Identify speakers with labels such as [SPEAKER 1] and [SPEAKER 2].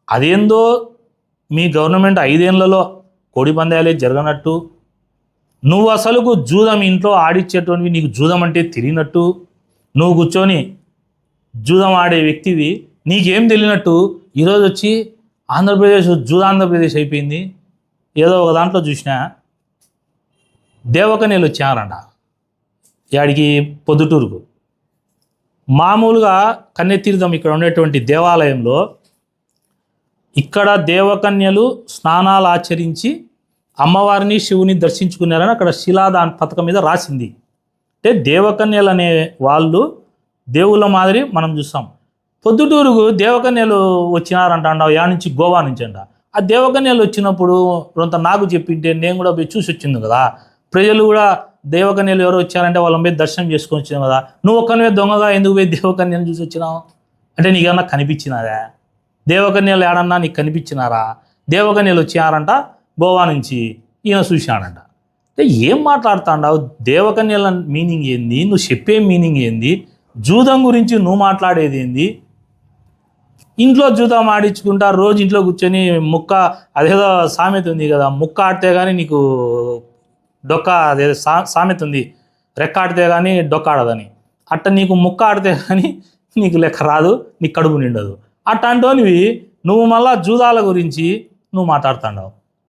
[SPEAKER 1] అదేందో మీ గవర్నమెంట్ 5 ఏళ్లలో కోడి పందాలే జరగనట్టు, నువ్వు అసలుకు జూదం ఇంట్లో ఆడిచ్చేటువంటివి, నీకు జూదం అంటే తెలియనట్టు, నువ్వు కూర్చొని జూదం ఆడే వ్యక్తివి, నీకేం తెలియనట్టు ఈరోజు వచ్చి ఆంధ్రప్రదేశ్ జూదాంధ్రప్రదేశ్ అయిపోయింది. ఏదో ఒక దాంట్లో చూసినా దేవకన్యలు వచ్చారంట యాడికి, పొద్దుటూరుకు. మామూలుగా కన్యతీర్థం ఇక్కడ ఉండేటువంటి దేవాలయంలో ఇక్కడ దేవకన్యలు స్నానాలు ఆచరించి అమ్మవారిని శివుని దర్శించుకున్నారని అక్కడ శిలాదాన్ పథకం మీద రాసింది. అంటే దేవకన్యలు అనే వాళ్ళు దేవుళ్ళ మాదిరి మనం చూస్తాం. పొద్దుటూరుకు దేవకన్యలు వచ్చినారంట అంట, యా నుంచి, గోవా నుంచి అంట. ఆ దేవకన్యలు వచ్చినప్పుడు కొంత నాకు చెప్పింటే నేను కూడా పోయి చూసి వచ్చింది కదా. ప్రజలు కూడా దేవకన్యలు ఎవరు వచ్చారంటే వాళ్ళని పోయి దర్శనం చేసుకొని వచ్చినావు కదా, నువ్వు ఒక్కనివే దొంగగా ఎందుకు పోయి దేవకన్యలు చూసి వచ్చినావు అంటే నీకేమన్నా కనిపించినారా? దేవకన్యలు ఏడన్నా నీకు కనిపించినారా? దేవకన్యలు వచ్చారంట గోవా నుంచి, ఈయన చూశాడంట. అంటే ఏం మాట్లాడుతాండావు? దేవకన్యల మీనింగ్ ఏంది? నువ్వు చెప్పే మీనింగ్ ఏంది? జూదం గురించి నువ్వు మాట్లాడేది ఏంది? ఇంట్లో జూదం ఆడించుకుంటా రోజు ఇంట్లో కూర్చొని ముక్క, అదేదో సామెత ఉంది కదా, ముక్క ఆడితే కానీ నీకు డొక్క, అదే సామెత ఉంది, రెక్క ఆడితే కానీ డొక్క ఆడదని. అట్ట నీకు ముక్క ఆడితే కానీ నీకు లెక్క రాదు, నీకు కడుపు నిండదు. అట్లాంటివి నువ్వు మళ్ళా జూదాల గురించి నువ్వు మాట్లాడుతున్నావు.